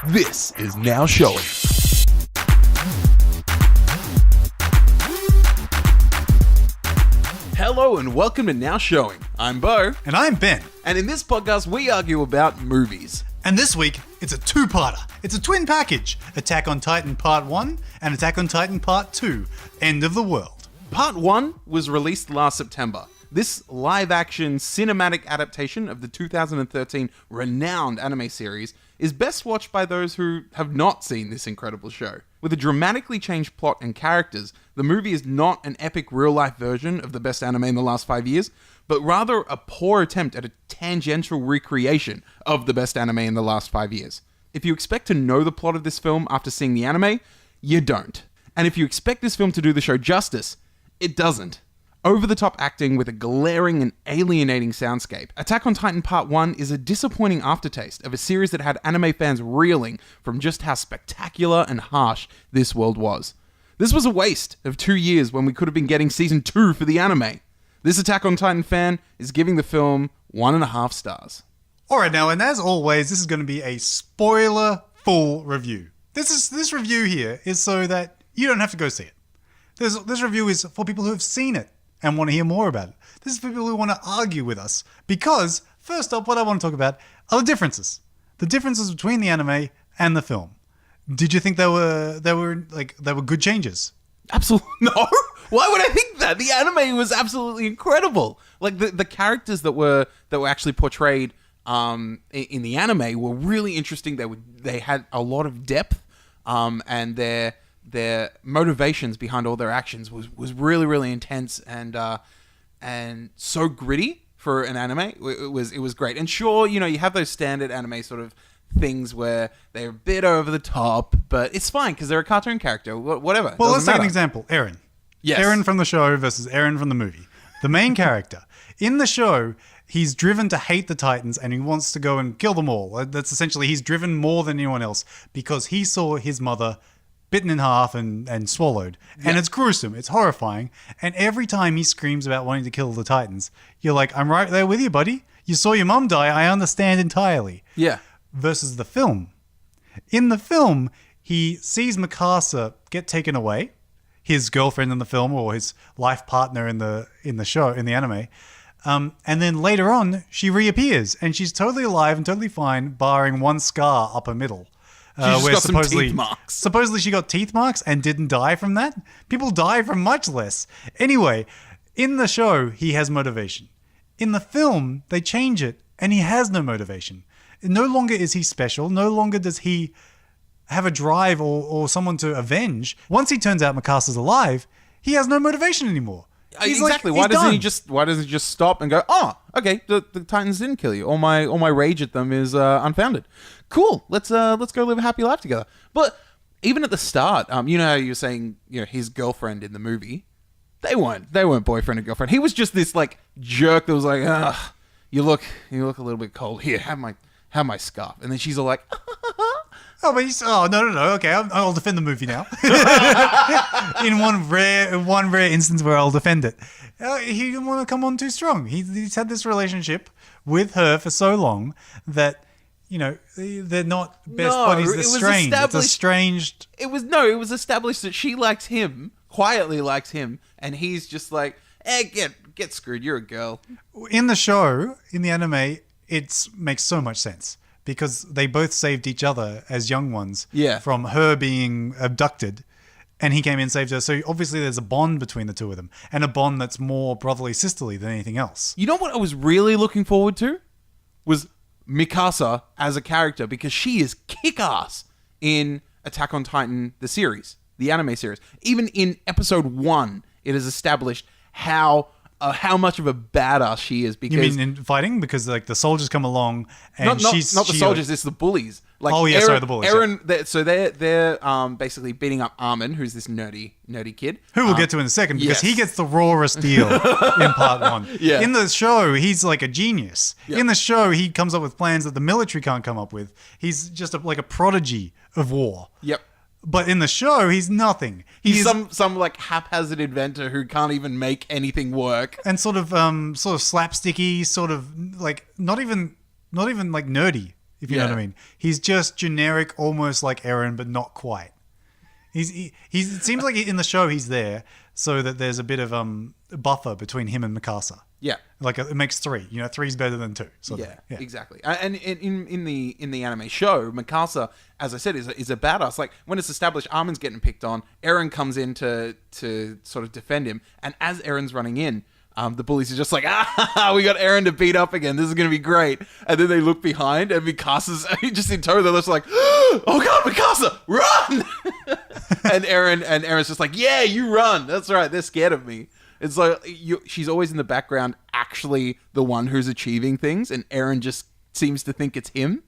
This is Now Showing. Hello and welcome to Now Showing. I'm Bo. And I'm Ben. And in this podcast, we argue about movies. And this week, it's a two-parter. It's a twin package. Attack on Titan Part 1 and Attack on Titan Part 2, End of the World. Part 1 was released last September. This live-action cinematic adaptation of the 2013 renowned anime series is best watched by those who have not seen this incredible show. With a dramatically changed plot and characters, the movie is not an epic real-life version of the best anime in the last 5 years, but rather a poor attempt at a tangential recreation of the best anime in the last 5 years. If you expect to know the plot of this film after seeing the anime, you don't. And if you expect this film to do the show justice, it doesn't. Over-the-top acting with a glaring and alienating soundscape, Attack on Titan Part 1 is a disappointing aftertaste of a series that had anime fans reeling from just how spectacular and harsh this world was. This was a waste of 2 years when we could have been getting Season 2 for the anime. This Attack on Titan fan is giving the film 1.5 stars. Alright now, and as always, this is going to be a spoiler-full review. This review here is so that you don't have to go see it. This review is for people who have seen it and want to hear more about it. This is for people who want to argue with us. Because, first up, what I want to talk about are the differences. The differences between the anime and the film. Did you think they were good changes? Absolutely no. Why would I think that? The anime was absolutely incredible. Like the characters that were actually portrayed in the anime were really interesting. They had a lot of depth, and their motivations behind all their actions was really, really intense and so gritty for an anime. It was great. And sure, you have those standard anime sort of things where they're a bit over the top, but it's fine because they're a cartoon character. Whatever. Well, let's take an example. Eren. Yes. Eren from the show versus Eren from the movie. The main character. In the show, he's driven to hate the Titans and he wants to go and kill them all. That's essentially, he's driven more than anyone else because he saw his mother bitten in half and swallowed. And It's gruesome. It's horrifying. And every time he screams about wanting to kill the Titans, you're like, I'm right there with you, buddy. You saw your mum die. I understand entirely. Yeah. Versus the film. In the film, he sees Mikasa get taken away, his girlfriend in the film or his life partner in the show, in the anime. And then later on, she reappears and she's totally alive and totally fine, barring one scar up her middle. She just got some teeth marks. Supposedly she got teeth marks and didn't die from that. People die from much less. Anyway, in the show, he has motivation. In the film, they change it and he has no motivation. No longer is he special. No longer does he have a drive or someone to avenge. Once he turns out Mikasa's alive, he has no motivation anymore. Exactly. Why doesn't he just stop and go, oh, okay, the Titans didn't kill you. All my rage at them is unfounded. Cool. Let's go live a happy life together. But even at the start, how you were saying, his girlfriend in the movie, they weren't boyfriend and girlfriend. He was just this like jerk that was like, you look a little bit cold. Here, have my scarf. And then she's all like, no. Okay, I'll defend the movie now. In one rare instance where I'll defend it. He didn't want to come on too strong. He's had this relationship with her for so long that, they're not best buddies. They're strange. It's estranged. It was established that she likes him, quietly likes him, and he's just like, get screwed. You're a girl. In the show, in the anime, it makes so much sense. Because they both saved each other as young ones from her being abducted. And he came in and saved her. So obviously there's a bond between the two of them. And a bond that's more brotherly sisterly than anything else. You know what I was really looking forward to? Was Mikasa as a character. Because she is kick-ass in Attack on Titan, the series. The anime series. Even in episode 1, it is established how much of a badass she is. Because you mean in fighting? Because like the soldiers come along and not the soldiers, it's the bullies. Like the bullies. They're basically beating up Armin, who's this nerdy kid. Who we'll get to in a second because he gets the rawest deal in part 1. Yeah. In the show, he's like a genius. Yep. In the show, he comes up with plans that the military can't come up with. He's just like a prodigy of war. Yep. But in the show, he's nothing. He's some like haphazard inventor who can't even make anything work. And sort of slapsticky, sort of like not even like nerdy. if you know Yeah. what I mean. He's just generic, almost like Eren, but not quite. It seems like in the show he's there so that there's a bit of buffer between him and Mikasa. Yeah. Like it makes 3. You know, 3's better than 2. Sort of Yeah, thing. Yeah, exactly. And in the anime show, Mikasa, as I said, is a badass. Like when it's established Armin's getting picked on, Eren comes in to sort of defend him, and as Eren's running in, the bullies are just like, we got Eren to beat up again. This is going to be great. And then they look behind, and Mikasa's just in tow. They're just like, oh God, Mikasa, run! and Eren's just like, yeah, you run. That's right. They're scared of me. It's like she's always in the background, actually the one who's achieving things, and Eren just seems to think it's him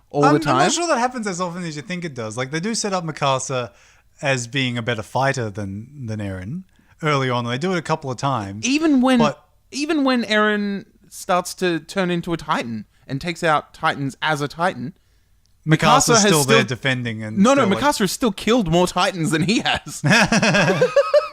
all the time. I'm not sure that happens as often as you think it does. Like they do set up Mikasa as being a better fighter than Eren early on. They do it a couple of times. Even when Eren starts to turn into a Titan and takes out Titans as a Titan, Mikasa's still there defending. And Mikasa has still killed more Titans than he has.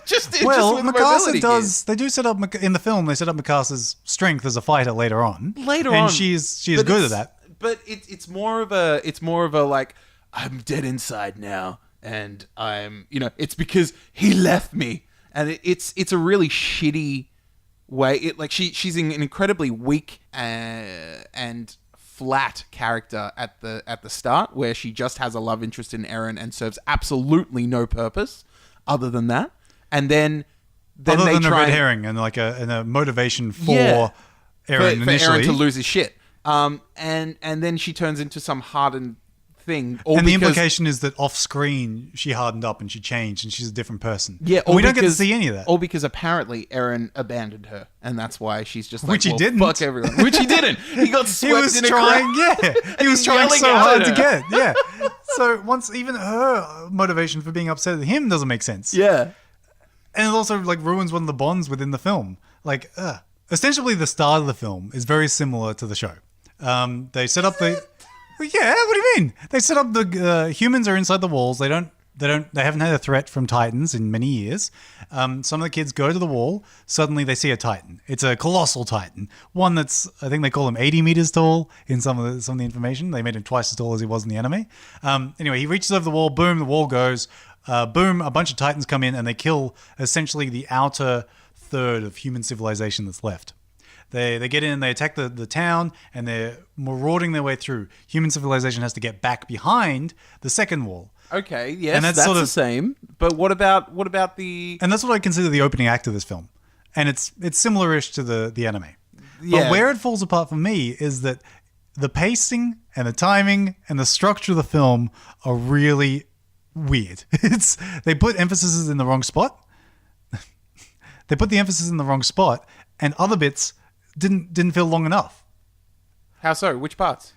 Mikasa does. They do set up in the film. They set up Mikasa's strength as a fighter later on. And she is good at that. But it's more of a like, I'm dead inside now, and I'm it's because he left me, and it's a really shitty way. She's an incredibly weak and flat character at the start, where she just has a love interest in Eren and serves absolutely no purpose other than that. And then other they than try a red herring and like a motivation for Eren for initially Eren to lose his shit. And then she turns into some hardened thing. The implication is that off screen she hardened up and she changed and she's a different person. Yeah, we don't get to see any of that. All because apparently Eren abandoned her, and that's why she's just like, which he didn't. Fuck everyone. Which he didn't. He got swept in a crowd. He was trying so hard to get. Yeah. So once even her motivation for being upset at him doesn't make sense. Yeah. And it also like ruins one of the bonds within the film. Like, essentially, the start of the film is very similar to the show. They set up the. Yeah, what do you mean? They set up the humans are inside the walls. They haven't had a threat from Titans in many years. Some of the kids go to the wall. Suddenly, they see a Titan. It's a colossal Titan, one that's I think they call him 80 meters tall in some of the information. They made him twice as tall as he was in the anime. Anyway, he reaches over the wall. Boom, the wall goes. Boom, a bunch of Titans come in and they kill essentially the outer third of human civilization that's left. They get in and they attack the town and they're marauding their way through. Human civilization has to get back behind the second wall. Okay, yes, and that's sort of the same. But what about the... And that's what I consider the opening act of this film. And it's similar-ish to the anime. Yeah. But where it falls apart for me is that the pacing and the timing and the structure of the film are really weird. They put emphasis in the wrong spot. They put the emphasis in the wrong spot, and other bits didn't feel long enough. How so? Which parts?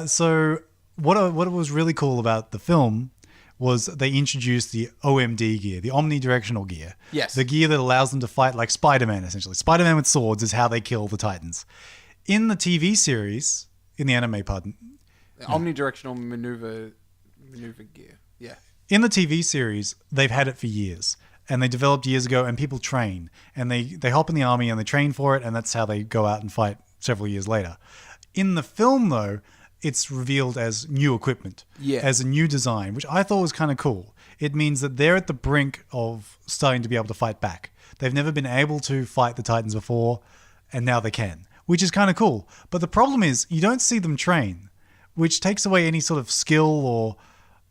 So what was really cool about the film was they introduced the OMD gear, the omnidirectional gear. Yes. The gear that allows them to fight like Spider-Man, essentially. Spider-Man with swords is how they kill the Titans. In the TV series, in the anime, pardon. Omnidirectional maneuver gear. Yeah. In the TV series, they've had it for years. And they developed years ago, and people train. And they hop in the army, and they train for it, and that's how they go out and fight several years later. In the film, though, it's revealed as new equipment, as a new design, which I thought was kind of cool. It means that they're at the brink of starting to be able to fight back. They've never been able to fight the Titans before, and now they can, which is kind of cool. But the problem is you don't see them train, which takes away any sort of skill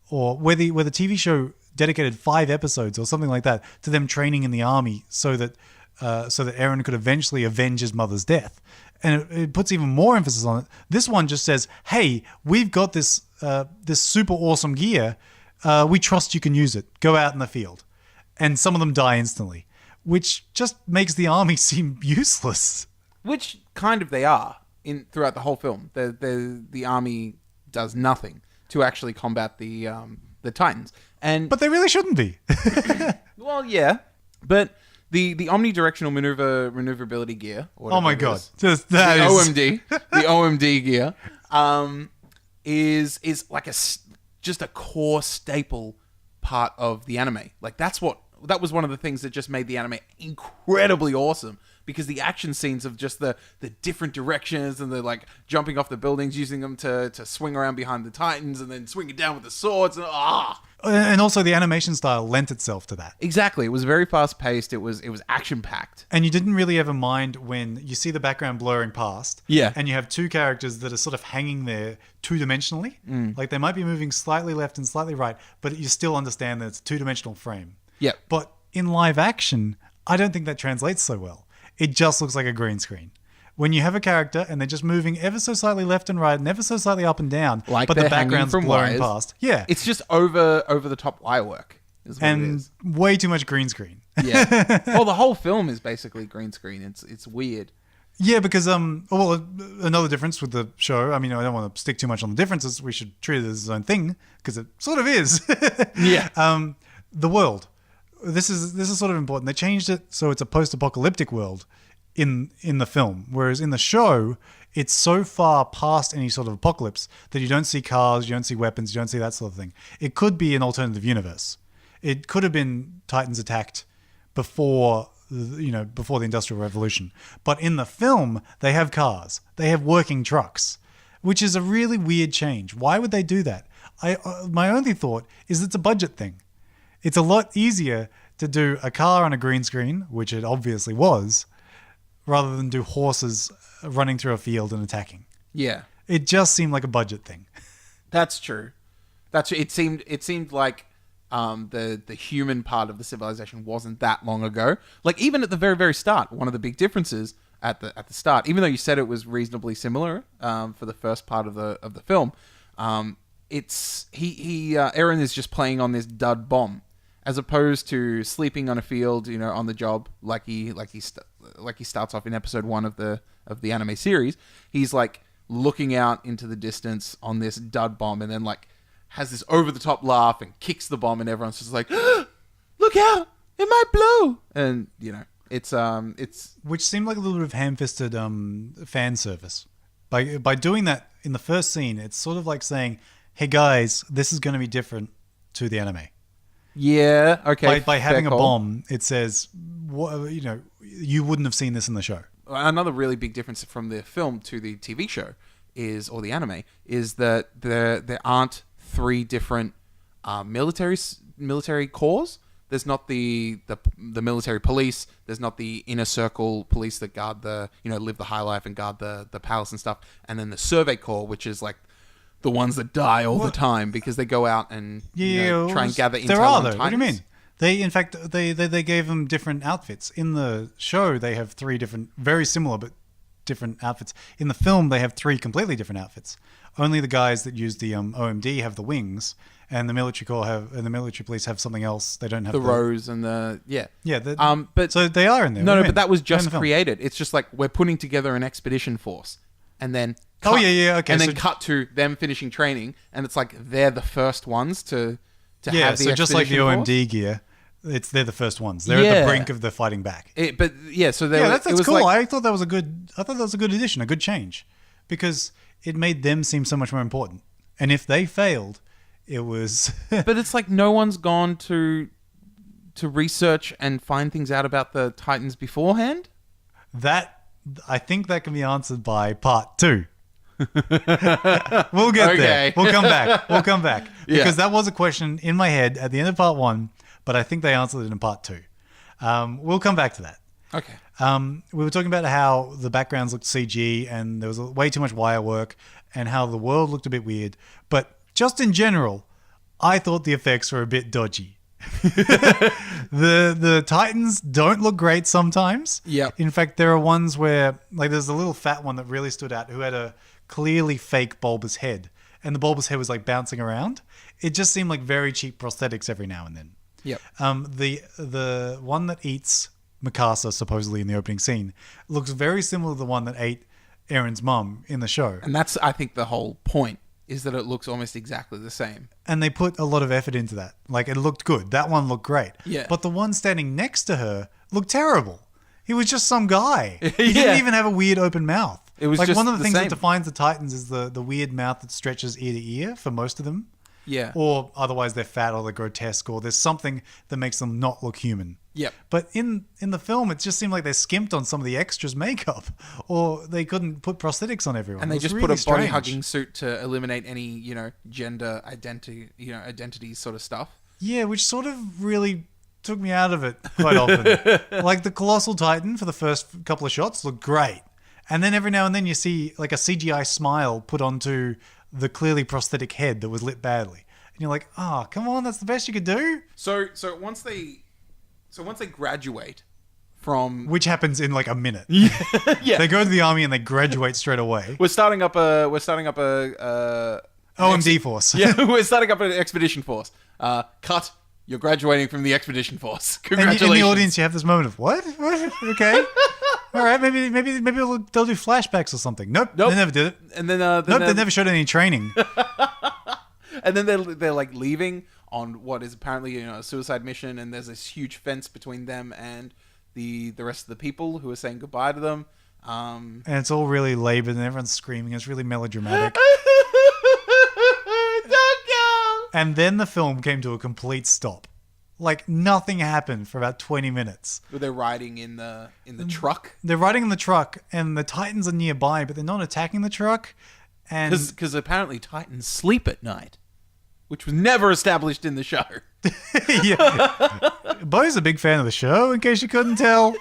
or where the TV show dedicated 5 episodes or something like that to them training in the army so that Eren could eventually avenge his mother's death. And it puts even more emphasis on it. This one just says, hey, we've got this super awesome gear. We trust you can use it. Go out in the field. And some of them die instantly, which just makes the army seem useless. Which kind of they are throughout the whole film. The army does nothing to actually combat the Titans. But they really shouldn't be. Well, yeah. But the omnidirectional maneuverability gear. Oh my god! The OMD gear, is like just a core staple part of the anime. Like that was one of the things that just made the anime incredibly awesome. because the action scenes of just the different directions and the like jumping off the buildings, using them to swing around behind the Titans and then swinging down with the swords and And also the animation style lent itself to that. Exactly. It was very fast paced. It was action packed. And you didn't really ever mind when you see the background blurring past. Yeah. And you have two characters that are sort of hanging there two-dimensionally. Like they might be moving slightly left and slightly right, but you still understand that it's a two-dimensional frame. Yeah. But in live action, I don't think that translates so well. It just looks like a green screen. When you have a character and they're just moving ever so slightly left and right and ever so slightly up and down, Like but the they're hanging background's from blurring wires. past. Yeah. It's just over the top wire work. Is what it And is. way too much green screen. Yeah. Well, the whole film is basically green screen. It's weird. Yeah, because another difference with the show. I mean, I don't want to stick too much on the differences. We should treat it as its own thing because it sort of is. Yeah. The world. This is sort of important. They changed it so it's a post-apocalyptic world in the film, whereas in the show it's so far past any sort of apocalypse that you don't see cars, you don't see weapons, you don't see that sort of thing. It could be an alternative universe. It could have been Titans attacked before the Industrial Revolution. But in the film, they have cars. They have working trucks, which is a really weird change. Why would they do that? My only thought is it's a budget thing. It's a lot easier to do a car on a green screen, which it obviously was, rather than do horses running through a field and attacking. Yeah. It just seemed like a budget thing. That's true. It seemed like the human part of the civilization wasn't that long ago. Like even at the very, very start, one of the big differences at the start, even though you said it was reasonably similar for the first part of the film, it's Eren is just playing on this dud bomb, as opposed to sleeping on a field, on the job, like he starts off in episode 1 of the anime series. He's like looking out into the distance on this dud bomb, and then like has this over the top laugh and kicks the bomb, and everyone's just like, "Look out! It might blow!" And it's which seemed like a little bit of ham-fisted fan service. By doing that in the first scene, it's sort of like saying, "Hey guys, this is going to be different to the anime." Yeah, okay. By having a bomb, it says, you wouldn't have seen this in the show. Another really big difference from the film to the TV show or the anime is that there aren't 3 different military corps. There's not the military police. There's not the inner circle police that guard live the high life and guard the palace and stuff. And then the survey corps, which is like the ones that die all the time because they go out and try and gather intel. There are, though. Titans. What do you mean? They, in fact, they gave them different outfits. In the show, they have 3 different, very similar but different outfits. In the film, they have 3 completely different outfits. Only the guys that use the OMD have the wings, and the military police have something else. They don't have the rose and the yeah. But so they are in there. No, but that was just created. It's just like we're putting together an expedition force, and then okay, and then cut to them finishing training, and it's like they're the first ones to have the so just like the OMD force. gear, they're the first ones. They're at the brink of the fighting back. That's cool. Like, I thought that was a good addition, a good change, because it made them seem so much more important. And if they failed, it was. But it's like no one's gone to research and find things out about the Titans beforehand. I think that can be answered by part 2. We'll get there. We'll come back. Because that was a question in my head at the end of part 1, but I think they answered it in part 2. We'll come back to that. Okay. We were talking about how the backgrounds looked CG and there was way too much wire work and how the world looked a bit weird. But just in general, I thought the effects were a bit dodgy. The Titans don't look great sometimes. Yeah. In fact, there are ones where, like, there's a little fat one that really stood out who had a clearly fake bulbous head, and the bulbous head was like bouncing around. It just seemed like very cheap prosthetics every now and then. Yep. The one that eats Mikasa supposedly in the opening scene looks very similar to the one that ate Eren's mum in the show. And that's, I think, the whole point, is that it looks almost exactly the same. And they put a lot of effort into that. Like, it looked good. That one looked great. Yeah. But the one standing next to her looked terrible. He was just some guy. He didn't even have a weird open mouth. It was like just one of the things same. that defines the Titans is the weird mouth that stretches ear to ear for most of them. Yeah. Or otherwise they're fat or they're grotesque or there's something that makes them not look human. Yep. But in the film, it just seemed like they skimped on some of the extras' makeup, or they couldn't put prosthetics on everyone. And It they was just really put a strange. body-hugging suit to eliminate any, gender identity sort of stuff. Yeah, which sort of really took me out of it quite often. Like the Colossal Titan for the first couple of shots looked great. And then every now and then you see like a CGI smile put onto the clearly prosthetic head that was lit badly. And you're like, oh, come on, that's the best you could do? So once they graduate from... Which happens in like a minute. Yeah. They go to the army and they graduate straight away. We're starting up a OMD force. Yeah, we're starting up an expedition force. Cut. You're graduating from the expedition force. And Congratulations. in the audience, you have this moment of what? Okay, all right. Maybe they'll do flashbacks or something. Nope. They never did it. And then, They never showed any training. and then they're like leaving on what is apparently a suicide mission, and there's this huge fence between them and the rest of the people who are saying goodbye to them. And it's all really labored, and everyone's screaming. It's really melodramatic. And then the film came to a complete stop. Like nothing happened for about 20 minutes. Were they riding in the truck? They're riding in the truck, and the Titans are nearby, but they're not attacking the truck. And Because apparently Titans sleep at night, which was never established in the show. yeah, Bo's a big fan of the show. In case you couldn't tell,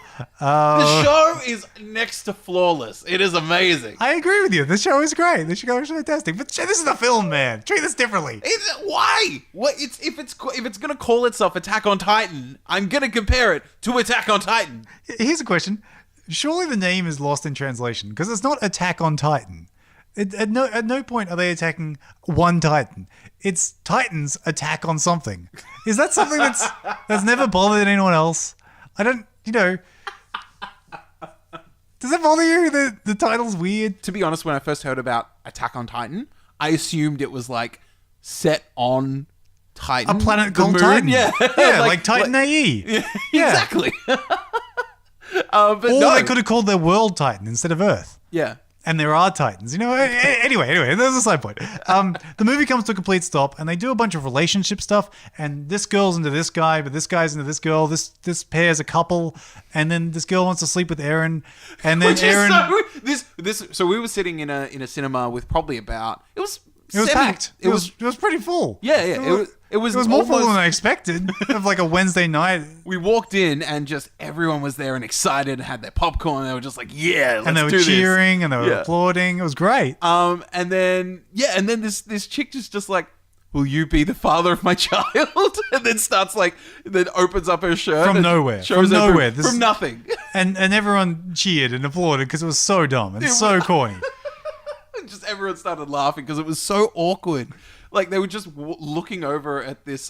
The show is next to flawless. It is amazing. I agree with you. The show is great. The show is fantastic. But this is a film, man. Treat this differently. Why? What? If it's gonna call itself Attack on Titan, I'm gonna compare it to Attack on Titan. Here's a question. Surely the name is lost in translation because it's not Attack on Titan. At no point are they attacking one Titan. It's Titans attack on something. Is that something that's never bothered anyone else? I don't, does that bother you? The title's weird. To be honest, when I first heard about Attack on Titan, I assumed it was like set on Titan, A planet the called moon. Titan. Yeah, Yeah, like Titan AE. Yeah, Yeah. exactly. But Or no. they could have called their world Titan instead of Earth. Yeah. And there are Titans, Anyway, there's a side point. The movie comes to a complete stop, and they do a bunch of relationship stuff. And this girl's into this guy, but this guy's into this girl. This pair's a couple, and then this girl wants to sleep with Aaron, and then Aaron. So we were sitting in a cinema with probably about it was packed. It was pretty full. yeah. It was more full almost- than I expected. Of like a Wednesday night. We walked in and just everyone was there and excited and had their popcorn. They were just like, yeah, let's And they were do this. cheering and they were Yeah. applauding. It was great. And then this chick just like, will you be the father of my child? And then opens up her shirt From and nowhere. shows From her nowhere. boob- from nothing. And everyone cheered and applauded because it was so dumb and so corny. Just everyone started laughing because it was so awkward. Like they were just looking over at this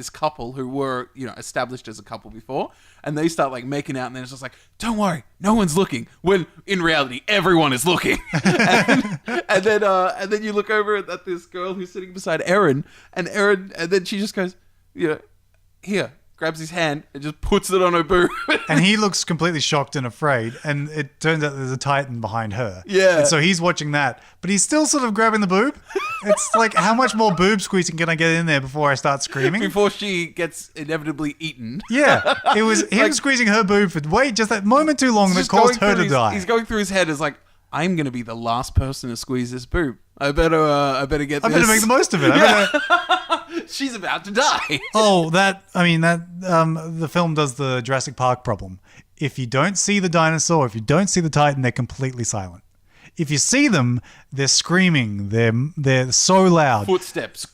couple who were established as a couple before, and they start like making out, and then it's just like, don't worry, no one's looking. When in reality, everyone is looking. and then you look over at this girl who's sitting beside Erin, and then she just goes, here. Grabs his hand and just puts it on her boob. And he looks completely shocked and afraid. And it turns out there's a Titan behind her. Yeah. And so he's watching that. But he's still sort of grabbing the boob. It's like, how much more boob squeezing can I get in there before I start screaming? Before she gets inevitably eaten. Yeah. It was him squeezing her boob for just that moment too long that Just caused going her through to die. He's going through his head as like, I'm going to be the last person to squeeze this boob. I better get I this. better make the most of it. She's about to die. The film does the Jurassic Park problem. If you don't see the dinosaur, if you don't see the Titan, they're completely silent. If you see them, they're screaming. They're so loud. Footsteps.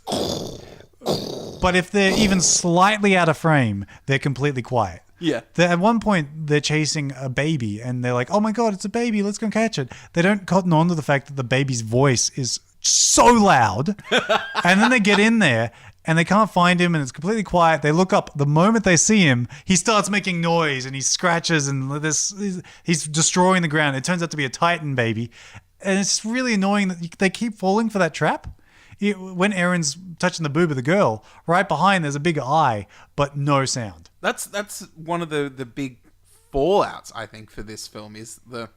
But if they're even slightly out of frame, they're completely quiet. Yeah. At one point, they're chasing a baby, and they're like, oh my God, it's a baby, let's go catch it. They don't cotton on to the fact that the baby's voice is so loud. And then they get in there, and they can't find him, and it's completely quiet. They look up. The moment they see him, he starts making noise, and he scratches, and he's destroying the ground. It turns out to be a Titan baby. And it's really annoying that they keep falling for that trap. When Aaron's touching the boob of the girl, right behind there's a big eye, but no sound. That's one of the big fallouts, I think, for this film is the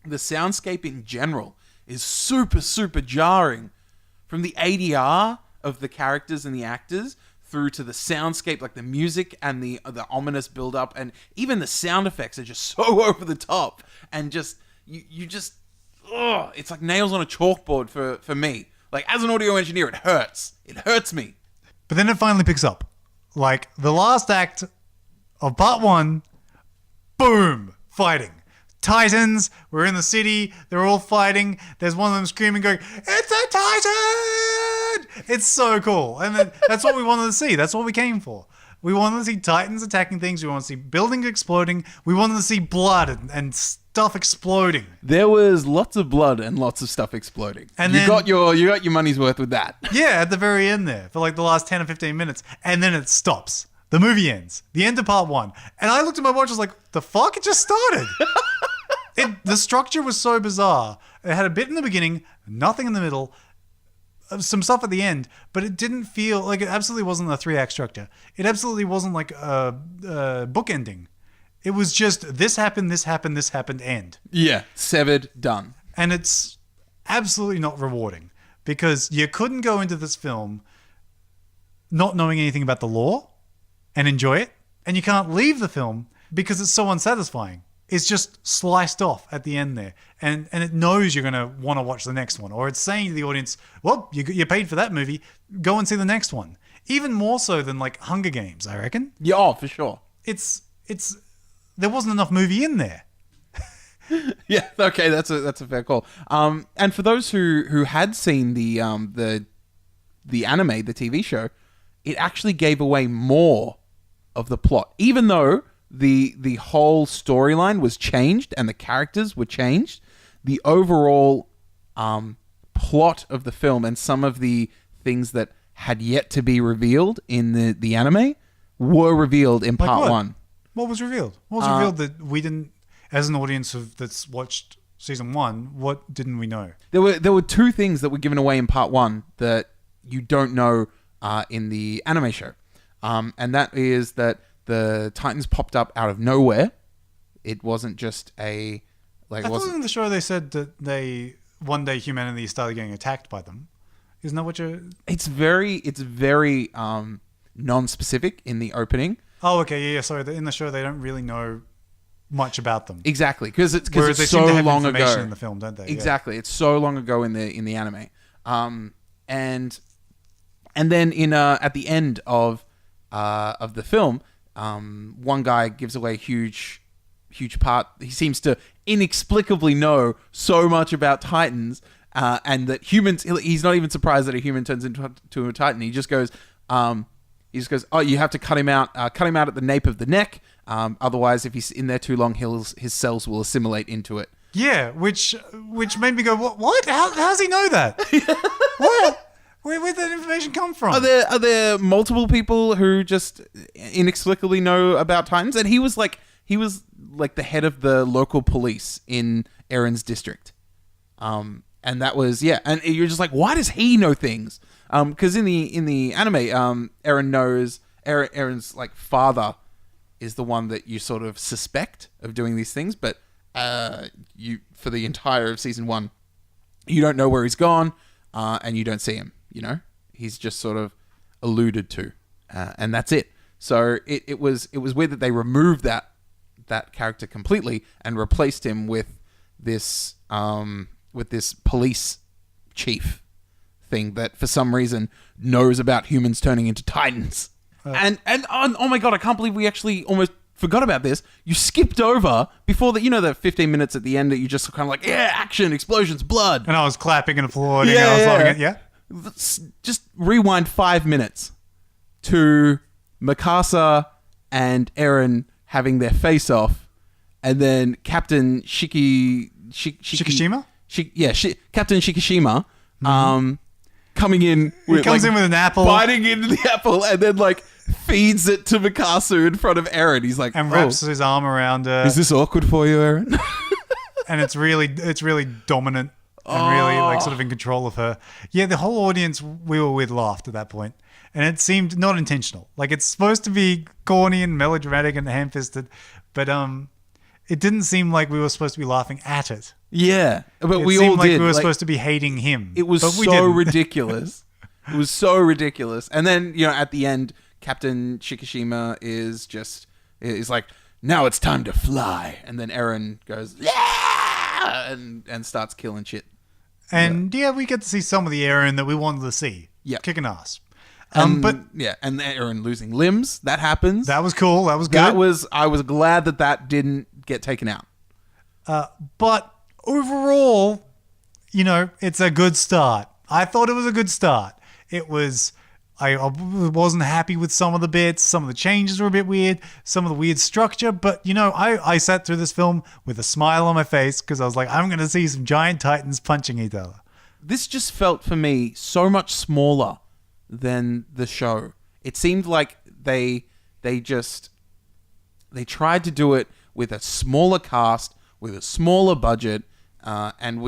soundscape in general is super, super jarring. From the ADR of the characters and the actors through to the soundscape, like the music and the ominous build up, and even the sound effects are just so over the top, and just you just it's like nails on a chalkboard for me. Like, as an audio engineer, it hurts me. But then it finally picks up. Like, the last act of part 1, boom, fighting. Titans, we're in the city, they're all fighting. There's one of them screaming, going, "It's a Titan!" It's so cool. And then, that's what we wanted to see. That's what we came for. We wanted to see Titans attacking things. We wanted to see buildings exploding. We wanted to see blood and stuff exploding. There was lots of blood and lots of stuff exploding. And you got your money's worth with that. Yeah, at the very end there, for like the last 10 or 15 minutes. And then it stops. The movie ends. The end of part 1. And I looked at my watch, I was like, the fuck? It just started. The structure was so bizarre. It had a bit in the beginning, nothing in the middle, some stuff at the end, but it didn't feel like it absolutely wasn't a 3-act structure. It absolutely wasn't like a book ending. It was just this happened, end. Yeah, severed, done. And it's absolutely not rewarding because you couldn't go into this film not knowing anything about the lore and enjoy it, and you can't leave the film because it's so unsatisfying. It's just sliced off at the end there. And it knows you're going to want to watch the next one. Or it's saying to the audience, well, you paid for that movie. Go and see the next one. Even more so than like Hunger Games, I reckon. Yeah, oh, for sure. It's there wasn't enough movie in there. Yeah, okay, that's a fair call. And for those who had seen the anime, the TV show, it actually gave away more of the plot. Even though the whole storyline was changed and the characters were changed, the overall plot of the film and some of the things that had yet to be revealed in the anime were revealed in part what? 1. What was revealed? What was revealed that we didn't, as an audience that's watched season 1, what didn't we know? There were 2 things that were given away in part 1 that you don't know in the anime show. And that is that the Titans popped up out of nowhere. It wasn't just I thought in the show they said that one day humanity started getting attacked by them. Isn't that what you're... It's very non-specific in the opening. Oh, okay, yeah. Sorry, in the show they don't really know much about them. Exactly, because it's they so seem to have long information ago in the film, don't they? Exactly, yeah. It's so long ago in the anime. And then in at the end of the film, one guy gives away a huge part. He seems to inexplicably know so much about Titans, and that humans. He's not even surprised that a human turns into a Titan. He just goes, oh, you have to cut him out at the nape of the neck. Otherwise, if he's in there too long, his cells will assimilate into it. Yeah, which made me go, what? How does he know that? What? Where did that information come from? Are there multiple people who just inexplicably know about Titans? And he was like the head of the local police in Eren's district. And that was, yeah. And you're just like, why does he know things? Because in the anime, Eren's like father is the one that you sort of suspect of doing these things, but for the entire of season 1, you don't know where he's gone, and you don't see him. You know, he's just sort of alluded to, and that's it. So it was weird that they removed that character completely and replaced him with this police chief thing that for some reason knows about humans turning into Titans. And oh my god, I can't believe we actually almost forgot about this. You skipped over before the 15 minutes at the end that you just kind of like, yeah, action, explosions, blood. And I was clapping and applauding and I was loving it, yeah. Just rewind 5 minutes to Mikasa and Eren having their face off, and then Captain Shikishima? Captain Shikishima coming in with, he comes in with an apple, biting into the apple, and then like feeds it to Mikasa in front of Eren. He's like, and wraps his arm around her. Is this awkward for you, Eren? And it's really dominant and really like sort of in control of her. Yeah, the whole audience we were with laughed at that point, and it seemed not intentional. Like, it's supposed to be corny and melodramatic and ham-fisted, but it didn't seem like we were supposed to be laughing at it. Yeah, but we all seemed like did. We were supposed to be hating him. It was so ridiculous. It was so ridiculous. And then, at the end, Captain Shikishima is like, now it's time to fly. And then Eren goes, yeah! And starts killing shit. And we get to see some of the Eren that we wanted to see. Yeah. Kicking ass. And Eren losing limbs. That happens. That was cool. That was good. I was glad that didn't get taken out. But overall, it's a good start. I thought it was a good start. I wasn't happy with some of the bits. Some of the changes were a bit weird. Some of the weird structure. But, I sat through this film with a smile on my face because I was like, I'm going to see some giant titans punching each other. This just felt for me so much smaller than the show. It seemed like they tried to do it with a smaller cast, with a smaller budget, and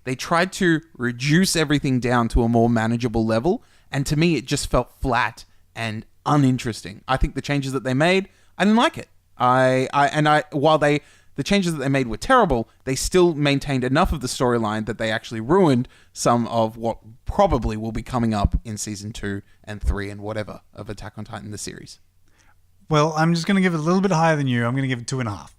they tried to reduce everything down to a more manageable level. And to me, it just felt flat and uninteresting. I think the changes that they made, I didn't like it. While the changes that they made were terrible, they still maintained enough of the storyline that they actually ruined some of what probably will be coming up in season 2 and 3 and whatever of Attack on Titan, the series. Well, I'm just going to give it a little bit higher than you. I'm going to give it 2.5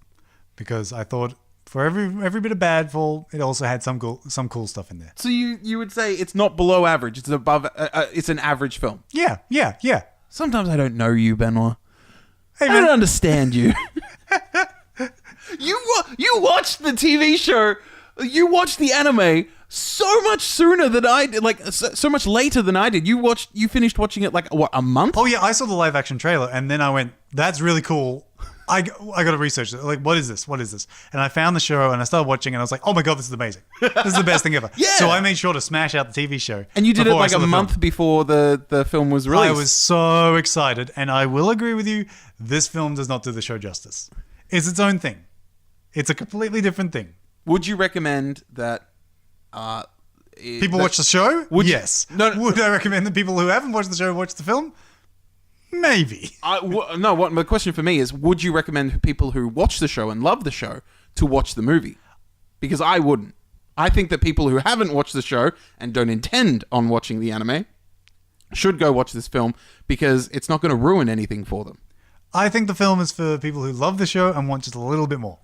because I thought for every bit of badful, it also had some cool stuff in there. So you would say it's not below average; it's above. It's an average film. Yeah. Sometimes I don't know you, Benoit. Hey, I don't understand you. You watched the TV show. You watched the anime so much sooner than I did. Like so much later than I did. You finished watching it like what, a month? Oh yeah, I saw the live action trailer and then I went, "That's really cool." I got to research it. Like, what is this? And I found the show and I started watching and I was like, oh my God, this is amazing. This is the best thing ever. Yeah. So I made sure to smash out the TV show. And you did it like a month before the film was released. I was so excited. And I will agree with you, this film does not do the show justice. It's its own thing. It's a completely different thing. Would you recommend that... people watch the show? Yes. No. Would I recommend that people who haven't watched the show watch the film? Maybe. The question for me is, would you recommend people who watch the show and love the show to watch the movie? Because I wouldn't. I think that people who haven't watched the show and don't intend on watching the anime should go watch this film because it's not going to ruin anything for them. I think the film is for people who love the show and want just a little bit more.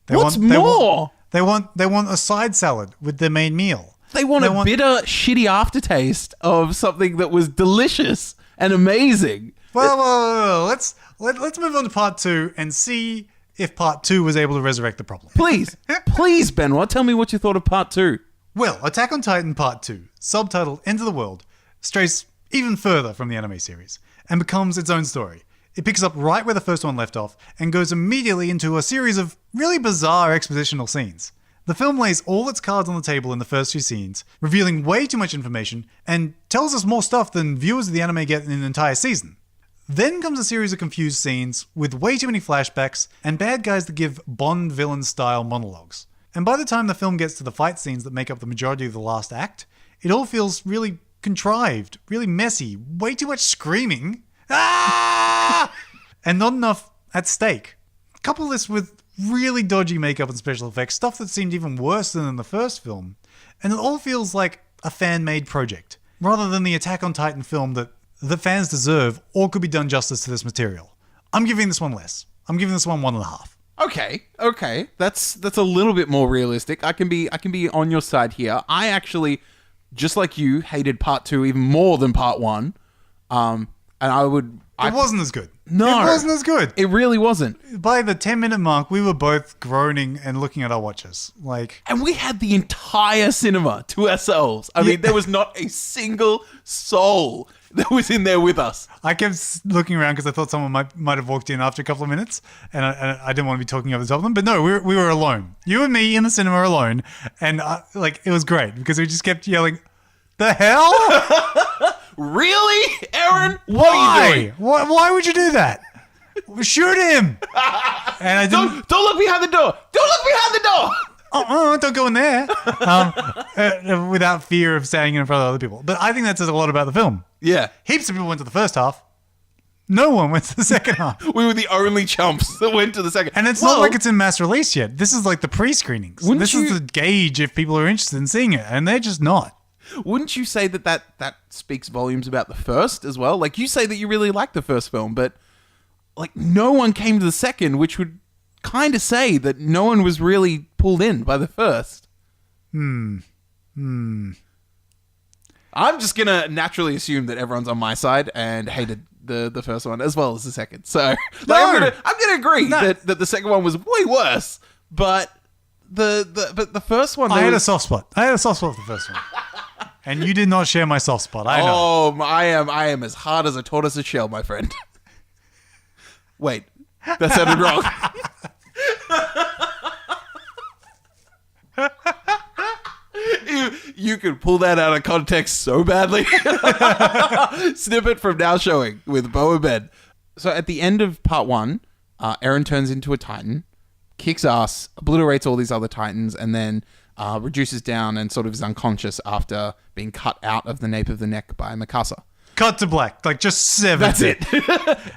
They more? They want a side salad with their main meal. They want a bitter, shitty aftertaste of something that was delicious and amazing. Well, let's move on to part 2 and see if part 2 was able to resurrect the problem. Please, Benoit, tell me what you thought of part 2. Well, Attack on Titan Part 2, subtitled End of the World, strays even further from the anime series and becomes its own story. It picks up right where the first one left off and goes immediately into a series of really bizarre expositional scenes. The film lays all its cards on the table in the first few scenes, revealing way too much information, and tells us more stuff than viewers of the anime get in an entire season. Then comes a series of confused scenes, with way too many flashbacks, and bad guys that give Bond villain-style monologues. And by the time the film gets to the fight scenes that make up the majority of the last act, it all feels really contrived, really messy, way too much screaming, and not enough at stake. Couple this with really dodgy makeup and special effects, stuff that seemed even worse than in the first film, and it all feels like a fan-made project, rather than the Attack on Titan film that the fans deserve or could be done justice to this material. I'm giving this one less. I'm giving this one 1.5. Okay. That's a little bit more realistic. I can be on your side here. I actually, just like you, hated part 2 even more than part 1. It wasn't as good. No. It wasn't as good. It really wasn't. By the 10-minute mark, we were both groaning and looking at our watches. And we had the entire cinema to ourselves. I mean, there was not a single soul that was in there with us. I kept looking around because I thought someone might have walked in after a couple of minutes, and I didn't want to be talking over the top of them. But no, we were alone. You and me in the cinema alone, and it was great because we just kept yelling, "The hell!" Really, Eren? What are you doing? Why would you do that? Shoot him! And I didn't. Don't look behind the door. Don't look behind the door. Don't go in there. Without fear of standing in front of other people. But I think that says a lot about the film. Yeah. Heaps of people went to the first half. No one went to the second half. We were the only chumps that went to the second. And it's not like it's in mass release yet. This is like the pre-screenings. This is the gauge if people are interested in seeing it, and they're just not. Wouldn't you say that speaks volumes about the first as well? Like, you say that you really like the first film, but like no one came to the second, which would kind of say that no one was really pulled in by the first. I'm just gonna naturally assume that everyone's on my side and hated the first one as well as the second. So like, I'm gonna agree that the second one was way worse, but the first one, I had a soft spot. I had a soft spot for the first one. And you did not share my soft spot. I know. Oh, I am as hard as a tortoise's shell, my friend. Wait, that sounded wrong. You could pull that out of context so badly. Snippet from now showing with Bo and Ben. So at the end of part 1, Eren turns into a Titan, kicks ass, obliterates all these other Titans, and then reduces down and sort of is unconscious after being cut out of the nape of the neck by Mikasa. Cut to black. Like, just 7. That's it.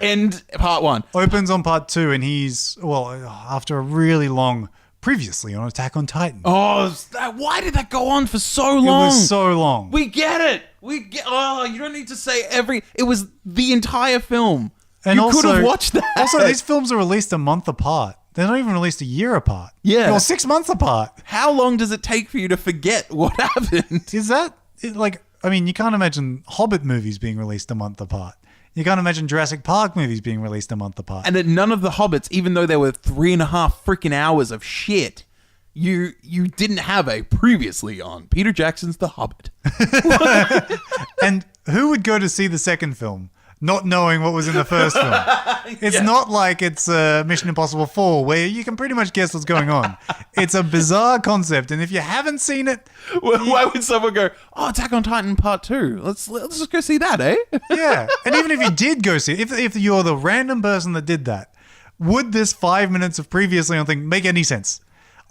End part 1. Opens on part 2, and he's, well, after a really long, previously on Attack on Titan. Oh, why did that go on for so long? It was so long. We get it. You don't need to say it was the entire film. And you also, could have watched that. Also, these films are released a month apart. They're not even released a year apart. Yeah. Or 6 months apart. How long does it take for you to forget what happened? Is that, I mean, you can't imagine Hobbit movies being released a month apart. You can't imagine Jurassic Park movies being released a month apart. And that none of the Hobbits, even though there were 3.5 freaking hours of shit, you didn't have a previously on Peter Jackson's The Hobbit. And who would go to see the second film not knowing what was in the first film? It's not like it's Mission Impossible 4 where you can pretty much guess what's going on. It's a bizarre concept, and if you haven't seen it... Why would someone go, oh, Attack on Titan Part 2? Let's just go see that, eh? Yeah, and even if you did go see it, if you're the random person that did that, would this 5 minutes of previously on thing make any sense?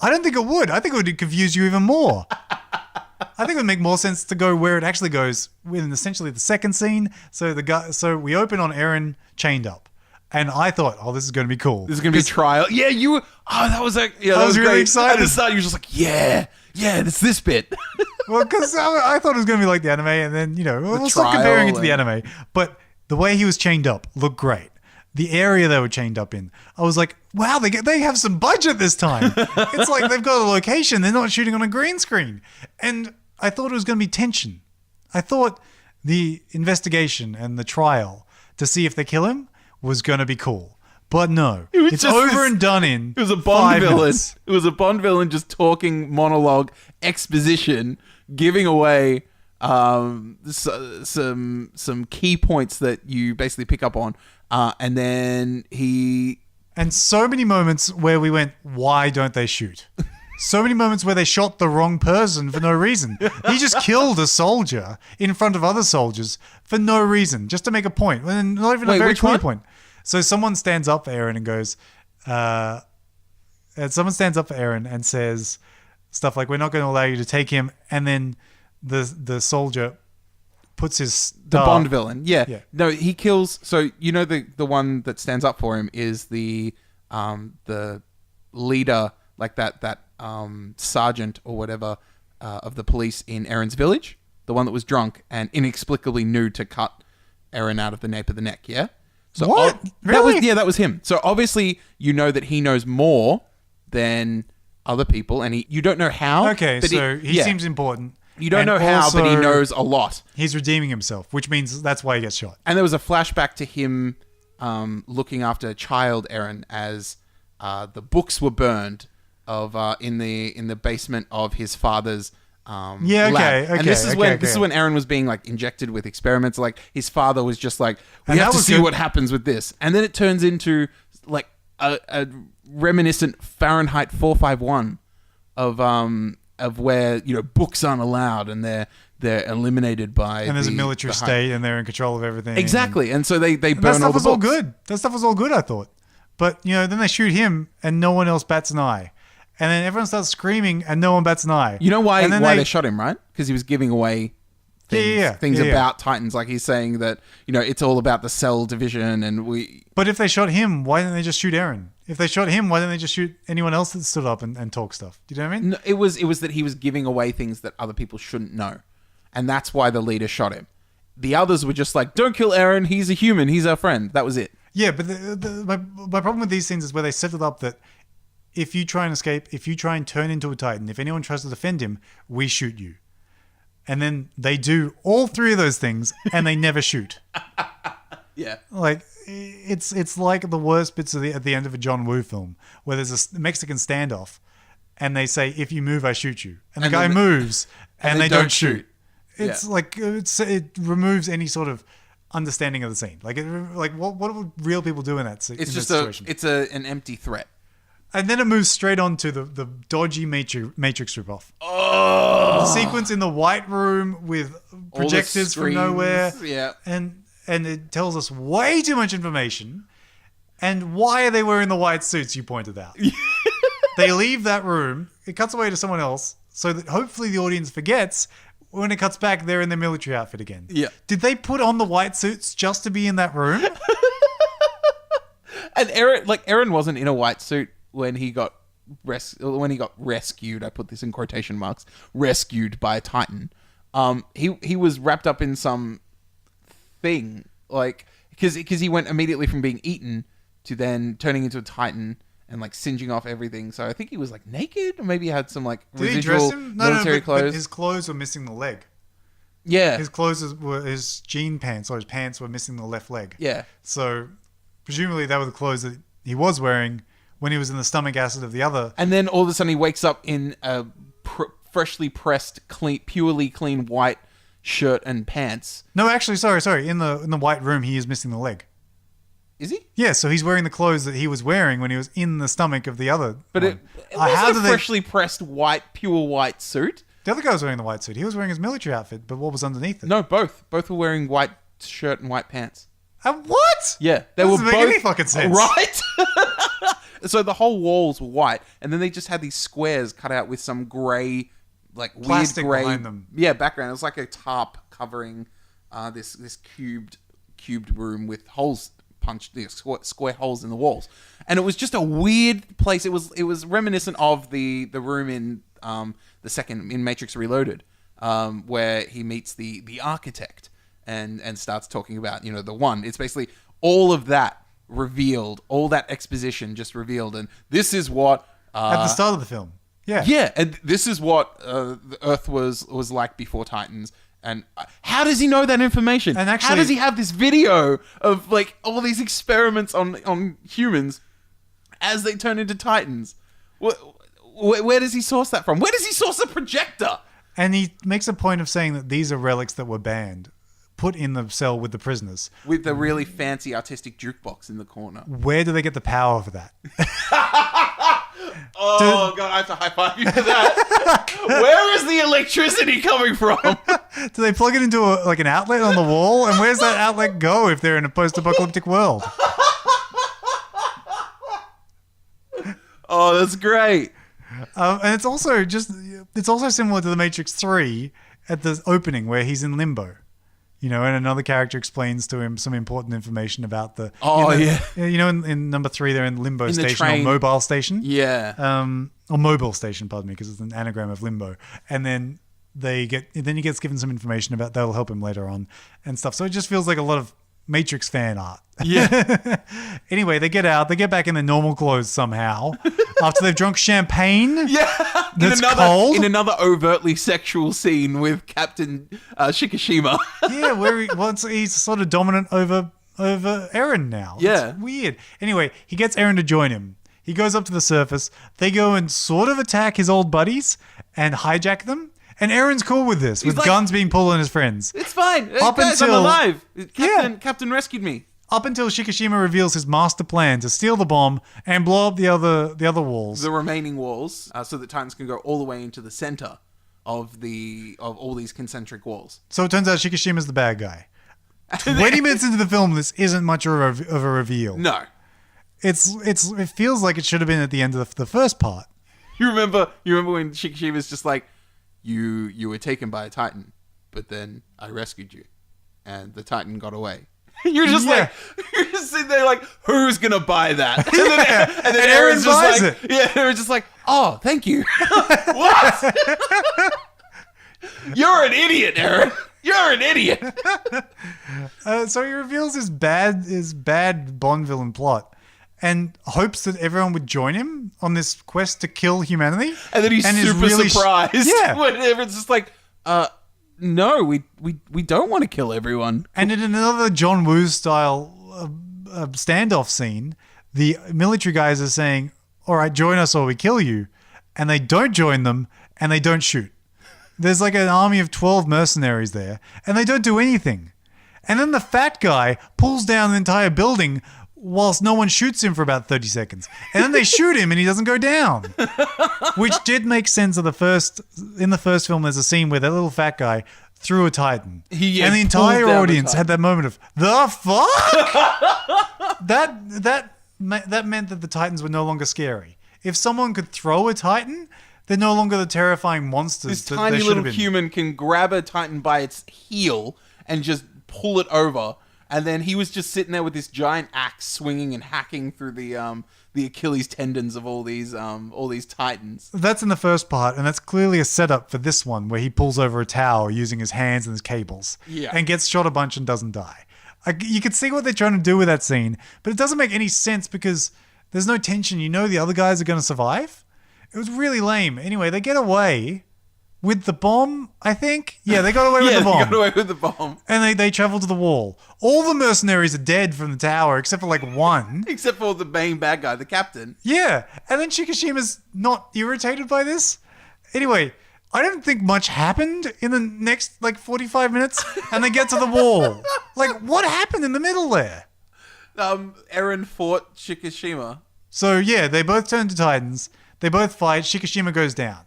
I don't think it would. I think it would confuse you even more. I think it would make more sense to go where it actually goes within essentially the second scene. So we open on Eren chained up, and I thought, oh, this is going to be cool. This is going to be a trial. Yeah, that was like, yeah, I was really great. excited. At the start, you were just like, yeah, it's this bit. Well, because I thought it was going to be like the anime, and then, we'll stop comparing it to the anime. But the way he was chained up looked great. The area they were chained up in, I was like, wow, they have some budget this time. It's like they've got a location. They're not shooting on a green screen. And I thought it was going to be tension. I thought the investigation and the trial to see if they kill him was going to be cool. But no, it's over and done in. It was a Bond villain. Minutes. It was a Bond villain just talking monologue, exposition, giving away some key points that you basically pick up on. And then And so many moments where we went, why don't they shoot? So many moments where they shot the wrong person for no reason. He just killed a soldier in front of other soldiers for no reason, just to make a point. And not even a very clear point. So someone stands up for Eren and goes, and someone stands up for Eren and says stuff like, we're not going to allow you to take him. And then the soldier puts his the Bond villain. Yeah. No, he kills. So the one that stands up for him is the leader, like that sergeant or whatever of the police in Eren's village, the one that was drunk and inexplicably knew to cut Eren out of the nape of the neck. Yeah. So what? Really? That was him. So obviously that he knows more than other people, and you don't know how. Okay, so he seems important. You don't know how, but he knows a lot. He's redeeming himself, which means that's why he gets shot. And there was a flashback to him looking after child Eren as the books were burned in the basement of his father's lab. Okay. This is when Eren was being like injected with experiments. Like his father was just like, we have to see what happens with this, and then it turns into like a reminiscent Fahrenheit 451 of where books aren't allowed and they're eliminated by and there's a military state and they're in control of everything. Exactly, and so they burn all the books. All good. That stuff was all good, I thought. But then they shoot him and no one else bats an eye, and then everyone starts screaming and no one bats an eye. You know why they shot him, right? Because he was giving away things about Titans, like he's saying that it's all about the cell division and we. But if they shot him, why didn't they just shoot Eren? If they shot him, why didn't they just shoot anyone else that stood up and talk stuff? Do you know what I mean? No, it was that he was giving away things that other people shouldn't know, and that's why the leader shot him. The others were just like, don't kill Eren, he's a human, he's our friend. That was it. Yeah, but my problem with these things is where they set it up that if you try and escape, if you try and turn into a Titan, if anyone tries to defend him, we shoot you. And then they do all three of those things, and they never shoot. Yeah. Like, it's like the worst bits at the end of a John Woo film, where there's a Mexican standoff, and they say, if you move, I shoot you. And the guy moves, and they don't shoot. It's like, it removes any sort of understanding of the scene. Like, what would real people do in that situation? It's an empty threat. And then it moves straight on to the dodgy Matrix ripoff. Oh! The sequence in the White Room with projectors from nowhere. Yeah. And it tells us way too much information. And why are they wearing the white suits, you pointed out? They leave that room. It cuts away to someone else so that hopefully the audience forgets. When it cuts back, they're in their military outfit again. Yeah. Did they put on the white suits just to be in that room? And Eren wasn't in a white suit when he got rescued. I put this in quotation marks. Rescued by a Titan. He was wrapped up in some thing, like because he went immediately from being eaten to then turning into a Titan and like singeing off everything. So I think he was like naked, or maybe he had some like Did he residual dress him? military but clothes. his clothes were missing the leg. Yeah, His clothes were his jean pants, or his pants were missing the left leg. yeah. So presumably they were the clothes that he was wearing when he was in the stomach acid of the other. And then all of a sudden he wakes up in a freshly pressed, purely clean white shirt and pants. No, actually, sorry. In the White Room, he is missing the leg. Is he? Yeah, so he's wearing the clothes that he was wearing when he was in the stomach of the other. But one. it wasn't a freshly pressed pure white suit. The other guy was wearing the white suit. He was wearing his military outfit, but what was underneath it? No, both. Both were wearing white shirt and white pants. What? Yeah, they Doesn't were make both any fucking sense. Right? So the whole walls were white, and then they just had these squares cut out with some grey, like Plastic weird grey behind them. Yeah, background. It was like a tarp covering this cubed room with holes punched, square holes in the walls, and it was just a weird place. It was reminiscent of the room in the second in Matrix Reloaded, where he meets the architect and starts talking about the one. It's basically all of that revealed, all that exposition just revealed, and this is what At the start of the film. Yeah. Yeah, and this is what the Earth was like before Titans. And how does he know that information? And actually, how does he have this video of like all these experiments on humans as they turn into Titans? Where does he source that from? Where does he source a projector? And he makes a point of saying that these are relics that were banned, put in the cell with the prisoners. With the really fancy artistic jukebox in the corner. Where do they get the power for that? Oh, God, I have to high five you for that. Where is the electricity coming from? Do they plug it into an outlet on the wall? And where's that outlet go if they're in a post-apocalyptic world? Oh, that's great. And it's also similar to The Matrix 3 at the opening where he's in limbo. And another character explains to him some important information about the... in number 3, they're in limbo station or mobile station. Yeah. Or mobile station, pardon me, because it's an anagram of limbo. And then he gets given some information about that'll help him later on and stuff. So it just feels like a lot of Matrix fan art. Yeah. Anyway, they get out. They get back in their normal clothes somehow after they've drunk champagne. Yeah. That's cold. In another overtly sexual scene with Captain Shikishima. Yeah, where he's sort of dominant over Eren now. Yeah. It's weird. Anyway, he gets Eren to join him. He goes up to the surface. They go and sort of attack his old buddies and hijack them. And Eren's cool with this, with guns being pulled on his friends. It's fine. I'm alive. Captain rescued me. Up until Shikishima reveals his master plan to steal the bomb and blow up the other walls. The remaining walls, so that Titans can go all the way into the center of all these concentric walls. So it turns out Shikishima's the bad guy. 20 minutes into the film, this isn't much of a reveal. No. It feels like it should have been at the end of the first part. You remember when Shikishima's just like, you were taken by a Titan, but then I rescued you, and the Titan got away. You're just sitting there like, who's gonna buy that? And then Eren's just like, yeah, Eren's just like, oh, thank you. What? You're an idiot, Aaron. You're an idiot. So he reveals his bad Bond villain plot and hopes that everyone would join him on this quest to kill humanity. And then he's super really surprised. Yeah. When everyone's just like, no, we don't want to kill everyone. And in another John Woo style standoff scene, the military guys are saying, all right, join us or we kill you. And they don't join them and they don't shoot. There's like an army of 12 mercenaries there and they don't do anything. And then the fat guy pulls down the entire building whilst no one shoots him for about 30 seconds. And then they shoot him and he doesn't go down. Which did make sense in the first film. There's a scene where that little fat guy threw a Titan. And the entire audience had that moment of, the fuck? that meant that the Titans were no longer scary. If someone could throw a Titan, they're no longer the terrifying monsters. This that tiny they should little have been. human can grab a Titan by its heel and just pull it over. And then he was just sitting there with this giant axe swinging and hacking through the Achilles tendons of all these Titans. That's in the first part, and that's clearly a setup for this one where he pulls over a tower using his hands and his cables. Yeah. And gets shot a bunch and doesn't die. You can see what they're trying to do with that scene, but it doesn't make any sense because there's no tension. You know the other guys are going to survive. It was really lame. Anyway, they get away with the bomb, I think. Yeah, they got away with the bomb. They got away with the bomb. And they travel to the wall. All the mercenaries are dead from the tower except for like one. Except for the main bad guy, the captain. Yeah. And then Shikishima's not irritated by this. Anyway, I don't think much happened in the next like 45 minutes. And they get to the wall. Like, what happened in the middle there? Eren fought Shikishima. So yeah, they both turn to Titans. They both fight. Shikishima goes down.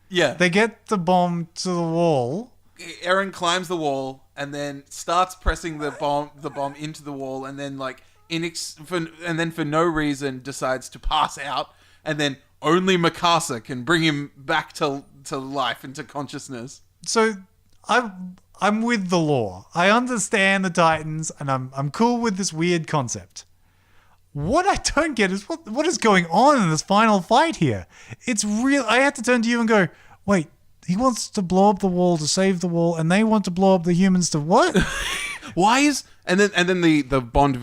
Yeah. They get the bomb to the wall. Eren climbs the wall and then starts pressing the bomb into the wall, and then for no reason decides to pass out, and then only Mikasa can bring him back to life and to consciousness. So I'm with the lore. I understand the Titans, and I'm cool with this weird concept. What I don't get is what is going on in this final fight here. It's real. I had to turn to you and go, wait, he wants to blow up the wall to save the wall, and they want to blow up the humans to what? Why is and then the Bond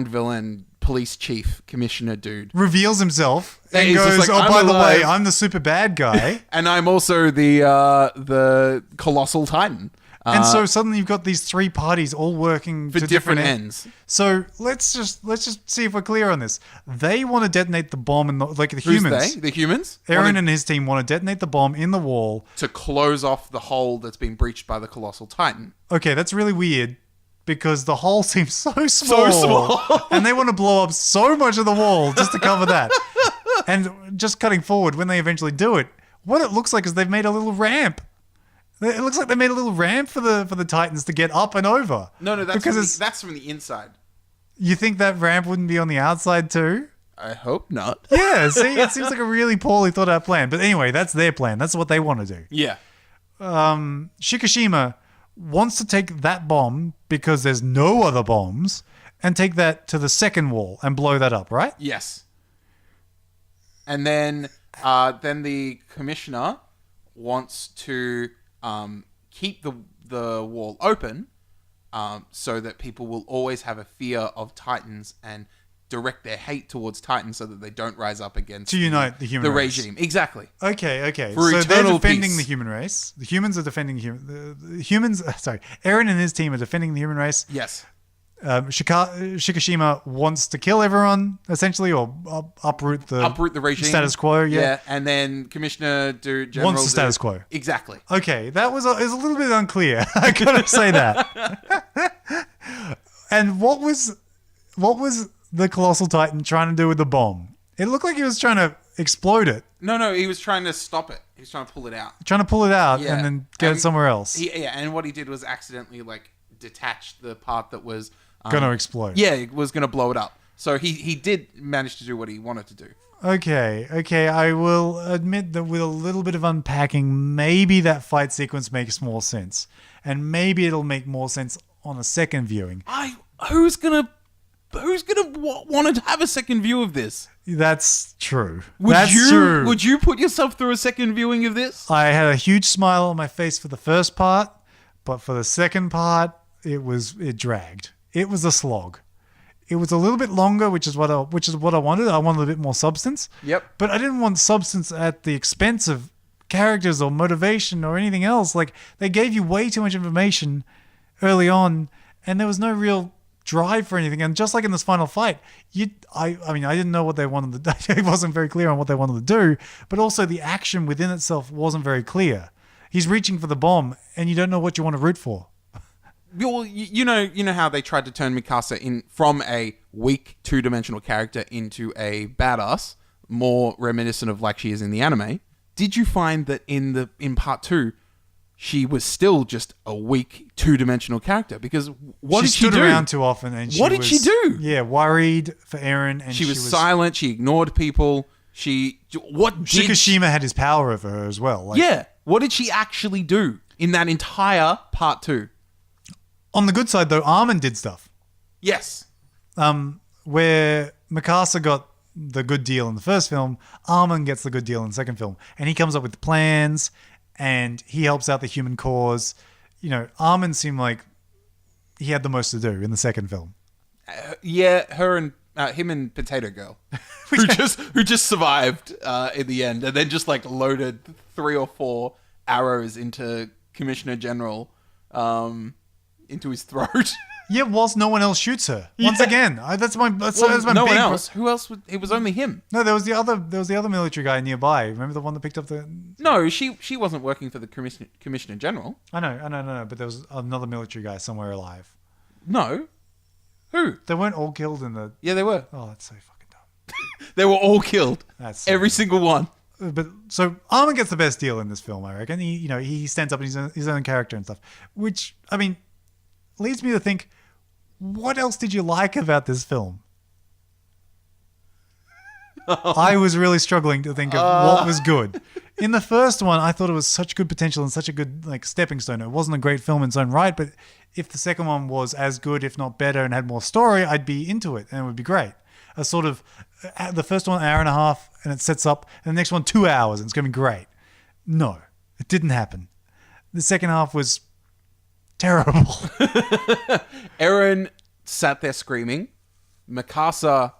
villain police chief commissioner dude reveals himself and he's goes, just like, oh, I'm by the alive. way, I'm the super bad guy. and I'm also the colossal Titan. And so suddenly you've got these three parties all working for to different ends. So let's just see if we're clear on this. They want to detonate the bomb in the Who's humans. they? The humans? Eren and his team want to detonate the bomb in the wall to close off the hole that's been breached by the colossal Titan. Okay, that's really weird because the hole seems so small. So small. And they want to blow up so much of the wall just to cover that. And just cutting forward, when they eventually do it, what it looks like is they've made a little ramp. It looks like they made a little ramp for the Titans to get up and over. No, that's from the inside. You think that ramp wouldn't be on the outside too? I hope not. Yeah, see, it seems like a really poorly thought out plan. But anyway, that's their plan. That's what they want to do. Yeah. Shikishima wants to take that bomb because there's no other bombs and take that to the second wall and blow that up, right? Yes. And then the commissioner wants to keep the wall open so that people will always have a fear of Titans and direct their hate towards Titans so that they don't rise up against to unite the human race. regime. Exactly. Okay. For so they're eternal defending peace. the human race. The humans are defending the humans. Sorry, Eren and his team are defending the human race. Yes. Shikishima wants to kill everyone essentially, or uproot the regime, status quo. Yeah, and then Commissioner General wants the status quo. Exactly. Okay, that was is a little bit unclear. I gotta say that. And what was the Colossal Titan trying to do with the bomb? It looked like he was trying to explode it. No, he was trying to stop it. He was trying to pull it out. Trying to pull it out Yeah. and then get it somewhere else. And what he did was accidentally detach the part that was Gonna explode. Yeah, it was gonna blow it up. So he did manage to do what he wanted to do. Okay. I will admit that with a little bit of unpacking, maybe that fight sequence makes more sense. And maybe it'll make more sense on a second viewing. Who's gonna want to have a second view of this? That's true. Would That's you true. would you put yourself through a second viewing of this? I had a huge smile on my face for the first part, but for the second part, it dragged. It was a slog. It was a little bit longer, which is what I wanted. I wanted a bit more substance. Yep. But I didn't want substance at the expense of characters or motivation or anything else. Like, they gave you way too much information early on, and there was no real drive for anything. And just like in this final fight, I mean, I didn't know what they wanted to do. It wasn't very clear on what they wanted to do, but also the action within itself wasn't very clear. He's reaching for the bomb, and you don't know what you want to root for. Well, you know how they tried to turn Mikasa from a weak two-dimensional character into a badass, more reminiscent of like she is in the anime. Did you find that in part 2, she was still just a weak two-dimensional character? Because what did she do? She stood around too often, and what did she do? Yeah, worried for Eren, and she was silent. She ignored people. Shikishima had his power over her as well. Like, yeah, what did she actually do in that entire part 2? On the good side, though, Armin did stuff. Yes. Where Mikasa got the good deal in the first film, Armin gets the good deal in the second film, and he comes up with plans, and he helps out the human cause. You know, Armin seemed like he had the most to do in the second film. Yeah, him and Potato Girl, who just survived in the end, and then just like loaded 3 or 4 arrows into Commissioner General, into his throat. Yeah, whilst no one else shoots her. Once again, that's my no big one else. Who else? It was only him. No, there was the other military guy nearby. Remember the one that picked up the? No, she wasn't working for the Commissioner General. I know, but there was another military guy somewhere alive. No, who? They weren't all killed in the. Yeah, they were. Oh, that's so fucking dumb. They were all killed. That's so every dumb. single one. But so Armin gets the best deal in this film, I reckon. He stands up in his own character and stuff, which I mean leads me to think, what else did you like about this film? I was really struggling to think of what was good. In the first one, I thought it was such good potential and such a good like stepping stone. It wasn't a great film in its own right, but if the second one was as good, if not better, and had more story, I'd be into it and it would be great. A sort of the first one, 1.5 hours, and it sets up, and the next one, 2 hours, and it's going to be great. No, it didn't happen. The second half was terrible. Eren sat there screaming. Mikasa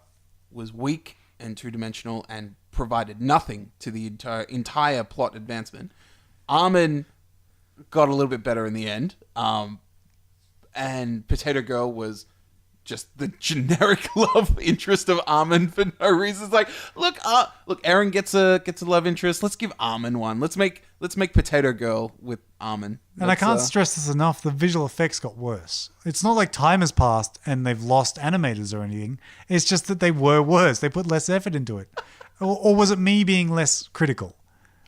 was weak and two-dimensional and provided nothing to the entire plot advancement. Armin got a little bit better in the end. And Potato Girl was just the generic love interest of Armin for no reason. It's like, look, Eren gets a love interest. Let's give Armin one. Let's make Potato Girl with Armin. And I can't stress this enough. The visual effects got worse. It's not like time has passed and they've lost animators or anything. It's just that they were worse. They put less effort into it. Or was it me being less critical?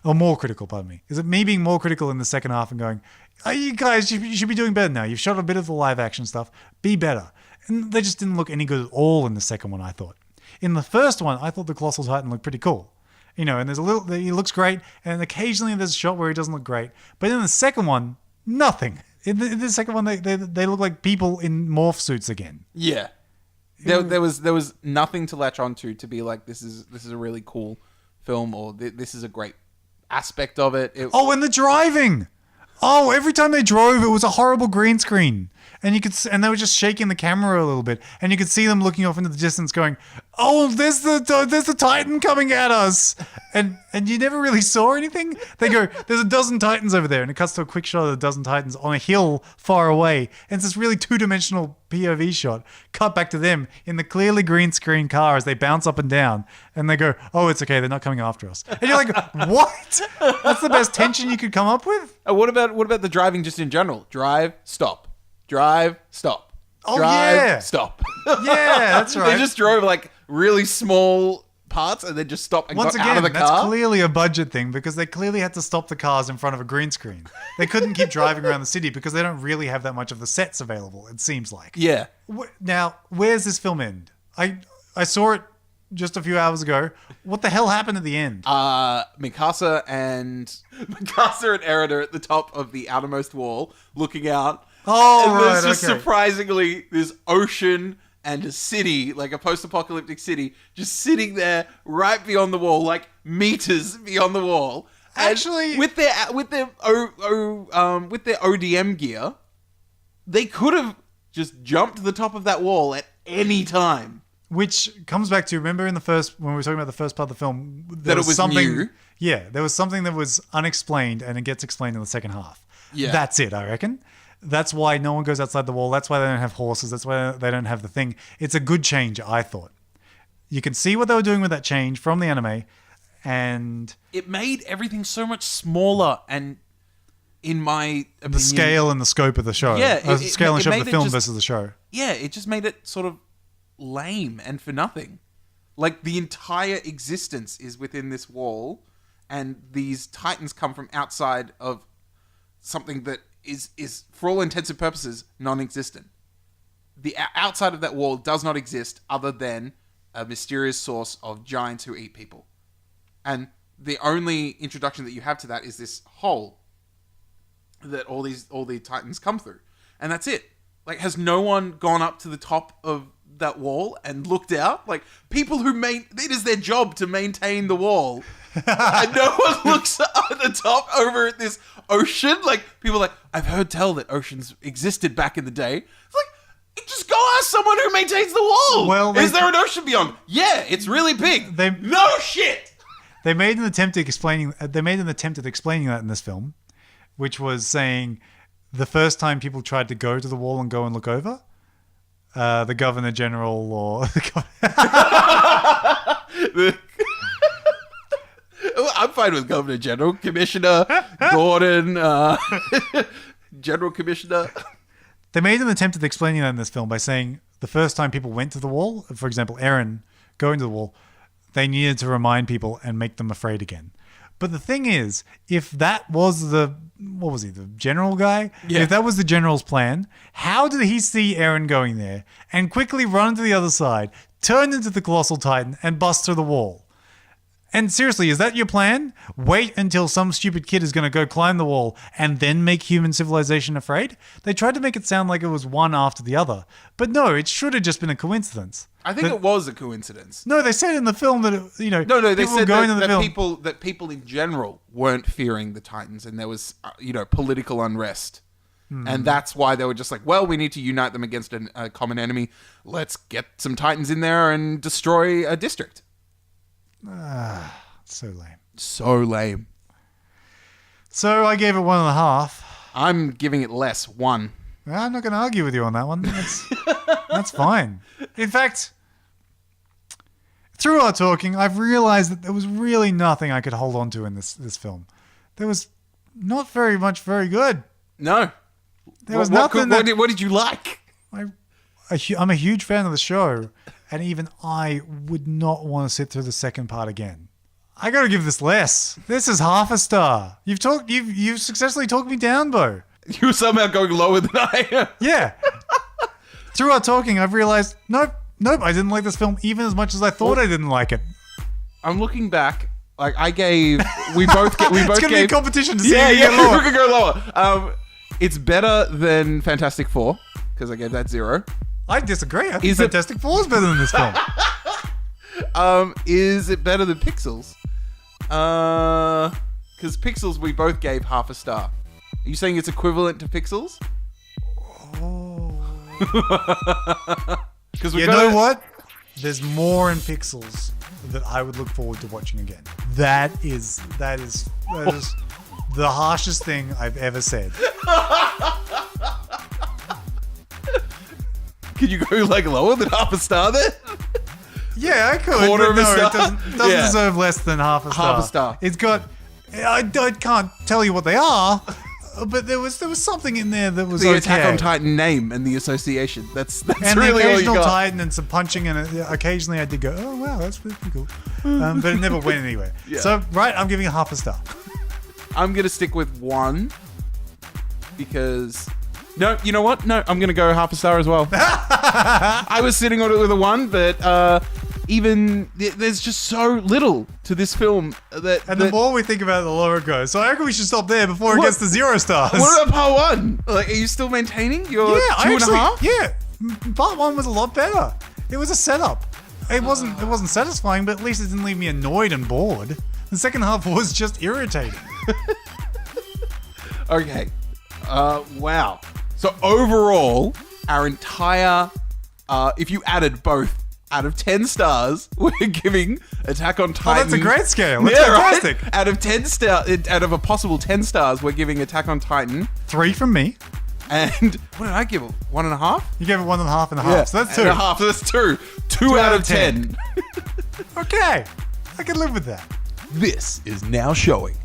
Or more critical, pardon me. Is it me being more critical in the second half and going, oh, you guys, you should be doing better now. You've shot a bit of the live action stuff. Be better. And they just didn't look any good at all in the second one, I thought. In the first one, I thought the Colossal Titan looked pretty cool. You know, and he looks great, and occasionally there's a shot where he doesn't look great. But in the second one, nothing. In the second one, they look like people in morph suits again. Yeah. There was nothing to latch onto to be like, this is a really cool film, or this is a great aspect of it. And the driving! Oh, every time they drove, it was a horrible green screen. And they were just shaking the camera a little bit, and you could see them looking off into the distance, going, "Oh, there's the Titan coming at us," and you never really saw anything. They go, "There's a dozen Titans over there," and it cuts to a quick shot of the dozen Titans on a hill far away, and it's this really two-dimensional POV shot. Cut back to them in the clearly green screen car as they bounce up and down, and they go, "Oh, it's okay, they're not coming after us." And you're like, "What? That's the best tension you could come up with?" What about the driving just in general? Drive, stop. Drive, stop. Oh, Drive, yeah. stop. Yeah, that's right. They just drove like really small parts and then just stopped and Once got again, out of the car. that's clearly a budget thing because they clearly had to stop the cars in front of a green screen. They couldn't keep driving around the city because they don't really have that much of the sets available, it seems like. Yeah. Now, where's this film end? I saw it just a few hours ago. What the hell happened at the end? Mikasa and Eren are at the top of the outermost wall looking out. Oh, and right, there's just okay. surprisingly this ocean and a city, like a post-apocalyptic city, just sitting there right beyond the wall, like meters beyond the wall. And Actually, with their ODM gear, they could have just jumped to the top of that wall at any time. which comes back to, remember in the first, when we were talking about the first part of the film, That it was something new? Yeah, there was something that was unexplained, and it gets explained in the second half. Yeah. That's it, I reckon. That's why no one goes outside the wall. That's why they don't have horses. That's why they don't have the thing. It's a good change, I thought. You can see what they were doing with that change from the anime, and It made everything so much smaller, and in my opinion, the scale and the scope of the show. Yeah, The scale and scope of made the it film just- versus the show. yeah, it just made it sort of lame and for nothing. Like, the entire existence is within this wall, and these titans come from outside of something that is for all intents and purposes non-existent. The outside of that wall does not exist other than a mysterious source of giants who eat people, and the only introduction that you have to that is this hole that all the titans come through, and that's it. Like, has no one gone up to the top of that wall and looked out? Like, people who it is their job to maintain the wall, and no one looks at the top over at this ocean. Like, people are like, I've heard tell that oceans existed back in the day. It's like, just go ask someone who maintains the wall. Well, is there an ocean beyond? Yeah, it's really big. No shit. They made an attempt at explaining that in this film, which was saying the first time people tried to go to the wall and go and look over, the Governor General or I'm fine with Governor General, Commissioner Gordon, General Commissioner. they made an attempt at explaining that in this film by saying the first time people went to the wall, for example, Eren going to the wall, they needed to remind people and make them afraid again. But the thing is, if that was the general guy? Yeah. If that was the general's plan, how did he see Eren going there and quickly run to the other side, turn into the Colossal Titan, and bust through the wall? And seriously, is that your plan? Wait until some stupid kid is going to go climb the wall and then make human civilization afraid? They tried to make it sound like it was one after the other. But no, it should have just been a coincidence. I think it was a coincidence. No, they said in the film that, No, they people were said going to the that film. people in general weren't fearing the Titans, and there was, political unrest. And that's why they were just like, well, we need to unite them against a common enemy. Let's get some Titans in there and destroy a district. So lame. So lame. So I gave it 1.5. I'm giving it less. 1. I'm not going to argue with you on that one. That's fine. In fact, through our talking, I've realized that there was really nothing I could hold on to in this film. There was not very good. No. There was nothing that... What did you like? I'm a huge fan of the show, and even I would not want to sit through the second part again. I got to give this less. This is half a star. You've successfully talked me down, Bo. You were somehow going lower than I am. Yeah. Through our talking, I've realized, nope, I didn't like this film even as much as I thought I didn't like it. I'm looking back. Like, we both It's gonna be a competition to see who who get lower. can go lower. It's better than Fantastic Four because I gave that 0. I disagree. I think Is it- Fantastic Four is better than this film. Is it better than Pixels? Because Pixels we both gave half a star. Are you saying it's equivalent to Pixels? Because You know what? There's more in Pixels that I would look forward to watching again. That is the harshest thing I've ever said. Could you go like lower than half a star then? Yeah, I could. Quarter but of a no, star? it doesn't Yeah. deserve less than half a star. Half a star. It's got. I can't tell you what they are, but there was something in there that was The okay. Attack on Titan name and the association. That's And really the all you occasional got. Titan and some punching, and occasionally I did go, oh wow, that's really cool. But it never went anywhere. Yeah. So, right, I'm giving it half a star. I'm going to stick with 1 because... No, you know what? No, I'm going to go half a star as well. I was sitting on it with a 1, but there's just so little to this film that... And the more we think about it, the lower it goes. So I reckon we should stop there before it What? gets to 0 stars. What about part 1? Like, are you still maintaining your 2.5? Yeah, part 1 was a lot better. It was a setup. It wasn't satisfying, but at least it didn't leave me annoyed and bored. The second half was just irritating. Okay. Wow. So overall, our entire, if you added both, out of 10 stars, we're giving Attack on Titan. Oh, that's a great scale. That's fantastic. Right? Out of a possible 10 stars, we're giving Attack on Titan. 3 from me. And what did I give it? 1.5? You gave it 1.5 and a half. Yeah, So that's 2. 1.5. So that's 2. 2 out of 10. Okay. I can live with that. This is now showing